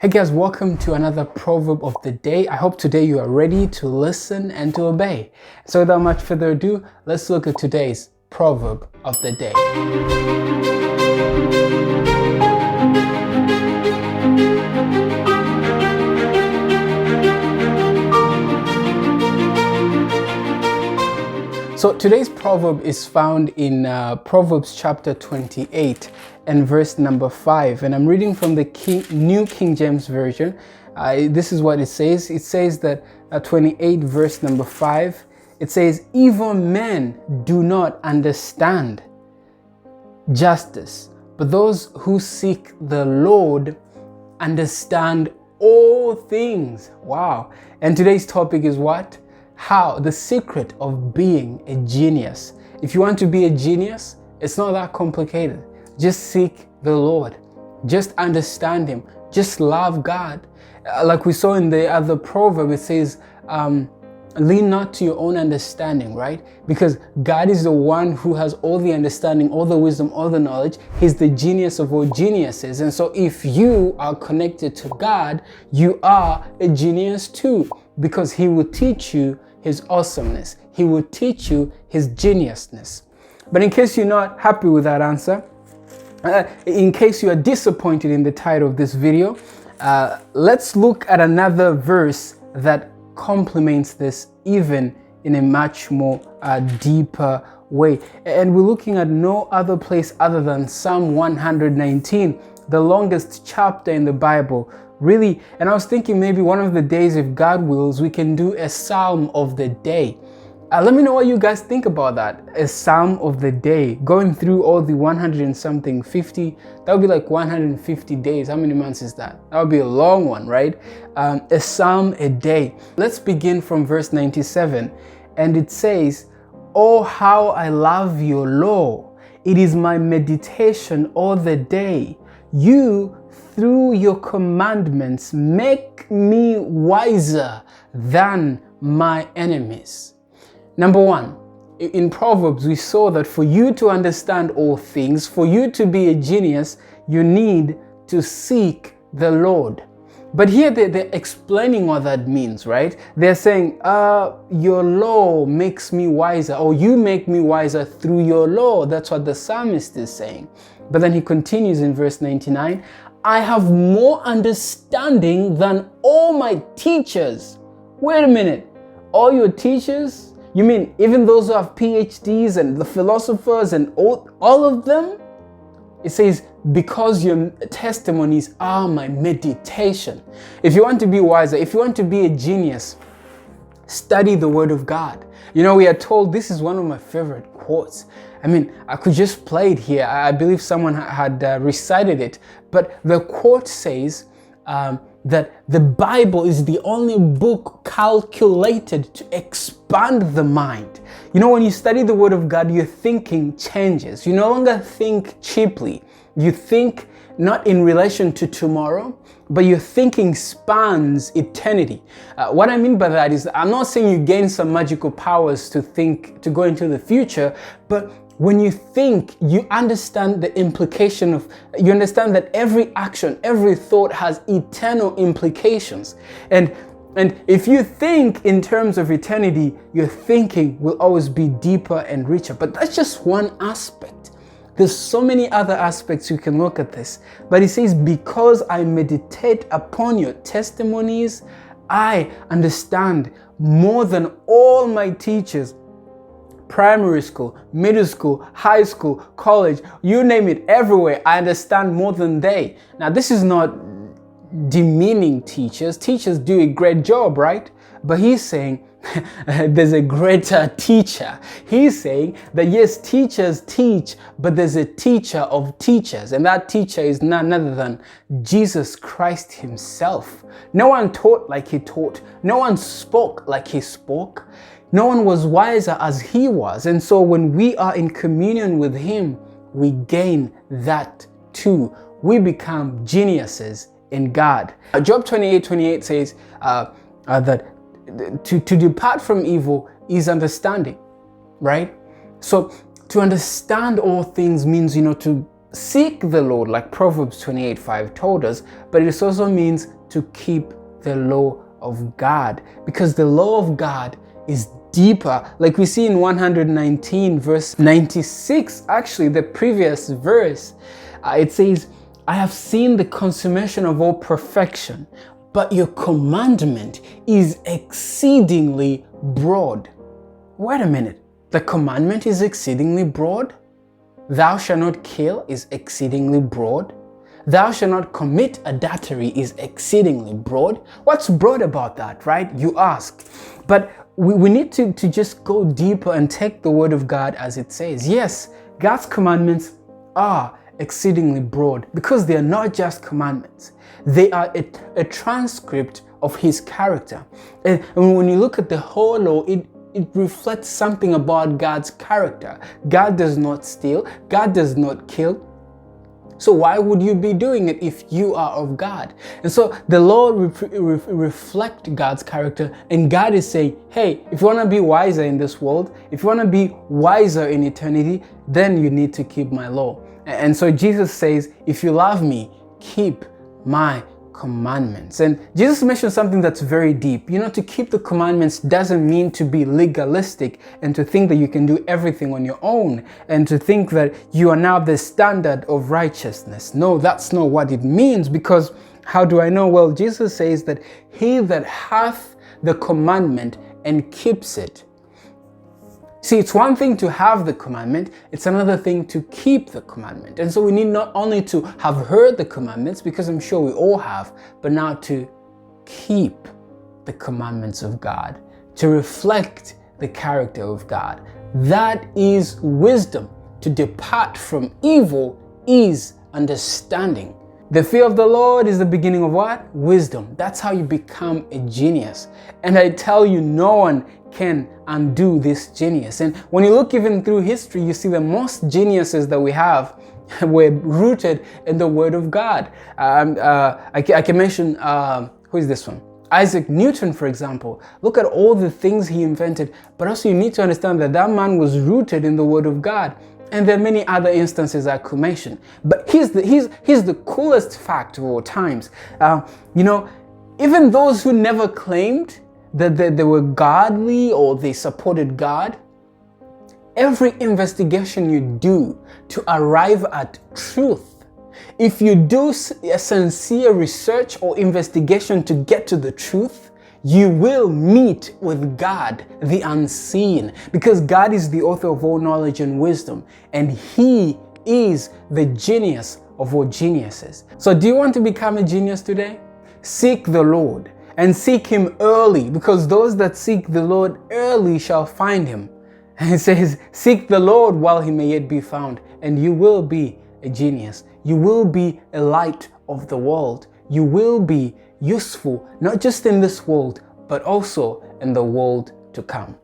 Hey guys, welcome to another proverb of the day. I hope today you are ready to listen and to obey. So without much further ado, let's look at today's proverb of the day. So today's proverb is found in Proverbs chapter 28 and verse number 5. And I'm reading from the New King James Version. This is what it says. It says that 28 verse number 5, it says, "Evil men do not understand justice, but those who seek the Lord understand all things." Wow. And today's topic is what? How? The secret of being a genius. If you want to be a genius, it's not that complicated. Just seek the Lord. Just understand Him. Just love God. Like we saw in the other proverb, it says, lean not to your own understanding, right? Because God is the one who has all the understanding, all the wisdom, all the knowledge. He's the genius of all geniuses. And so if you are connected to God, you are a genius too, because He will teach you His awesomeness. He will teach you His geniusness. But in case you're not happy with that answer, in case you are disappointed in the title of this video, let's look at another verse that complements this even in a much more deeper way. And we're looking at no other place other than Psalm 119, the longest chapter in the Bible. Really, and I was thinking maybe one of the days, if God wills, we can do a psalm of the day. Let me know what you guys think about that. A psalm of the day, going through all the 100 and something, 50, that would be like 150 days. How many months is that? That would be a long one, right? A psalm a day. Let's begin from verse 97. And it says, "Oh, how I love your law. It is my meditation all the day. You, through your commandments, make me wiser than my enemies." Number one, in Proverbs, we saw that for you to understand all things, for you to be a genius, you need to seek the Lord. But here they're explaining what that means, right? They're saying, your law makes me wiser, or you make me wiser through your law. That's what the psalmist is saying. But then he continues in verse 99, "I have more understanding than all my teachers." Wait a minute, all your teachers? You mean even those who have PhDs and the philosophers and all of them? It says, "Because your testimonies are my meditation." If you want to be wiser, if you want to be a genius, study the Word of God. You know, we are told, this is one of my favorite quotes. I mean, I could just play it here. I believe someone had recited it. But the quote says that the Bible is the only book calculated to expand the mind. You know, when you study the Word of God, your thinking changes. You no longer think cheaply. You think not in relation to tomorrow, but your thinking spans eternity. What I mean by that is, I'm not saying you gain some magical powers to think, to go into the future, but when you think, you understand the implication of, you understand that every action, every thought has eternal implications. And if you think in terms of eternity, your thinking will always be deeper and richer. But that's just one aspect. There's so many other aspects you can look at this. But it says, "Because I meditate upon your testimonies, I understand more than all my teachers." Primary school, middle school, high school, college, you name it, everywhere, I understand more than they. Now, this is not demeaning teachers. Teachers do a great job, right? But he's saying there's a greater teacher. He's saying that yes, teachers teach, but there's a teacher of teachers. And that teacher is none other than Jesus Christ Himself. No one taught like He taught. No one spoke like He spoke. No one was wiser as He was. And so when we are in communion with Him, we gain that too. We become geniuses in God. Job 28:28 says that to depart from evil is understanding, right? So to understand all things means, you know, to seek the Lord, like Proverbs 28:5 told us, but it also means to keep the law of God, because the law of God is deeper. Like we see in 119 verse 96, actually the previous verse, it says, I have seen the consummation of all perfection, but your commandment is exceedingly broad. Wait a minute, the commandment is exceedingly broad? Thou shalt not kill is exceedingly broad. Thou shalt not commit adultery is exceedingly broad. What's broad about that, right? You ask. But we need to just go deeper and take the word of God as it says. Yes, God's commandments are exceedingly broad because they are not just commandments. They are a transcript of his character. And when you look at the whole law, it reflects something about God's character. God does not steal. God does not kill. So why would you be doing it if you are of God? And so the law reflects God's character, and God is saying, hey, if you want to be wiser in this world, if you want to be wiser in eternity, then you need to keep my law. And so Jesus says, if you love me, keep my commandments. And Jesus mentioned something that's very deep. You know, to keep the commandments doesn't mean to be legalistic and to think that you can do everything on your own and to think that you are now the standard of righteousness. No, that's not what it means, because how do I know? Well, Jesus says that he that hath the commandment and keeps it. See, it's one thing to have the commandment, it's another thing to keep the commandment. And so we need not only to have heard the commandments, because I'm sure we all have, but now to keep the commandments of God, to reflect the character of God. That is wisdom. To depart from evil is understanding. The fear of the Lord is the beginning of what? Wisdom. That's how you become a genius. And I tell you, no one can undo this genius. And when you look even through history, you see the most geniuses that we have were rooted in the Word of God. I can mention, who is this one? Isaac Newton, for example. Look at all the things he invented, but also you need to understand that that man was rooted in the Word of God. And there are many other instances I could mention. But here's the coolest fact of all times. You know, even those who never claimed that they were godly or they supported God, every investigation you do to arrive at truth, if you do a sincere research or investigation to get to the truth, you will meet with God, the unseen, because God is the author of all knowledge and wisdom, and he is the genius of all geniuses. So do you want to become a genius today? Seek the Lord and seek him early, because those that seek the Lord early shall find him. And it says, seek the Lord while he may yet be found, and you will be a genius. You will be a light of the world. You will be useful, not just in this world, but also in the world to come.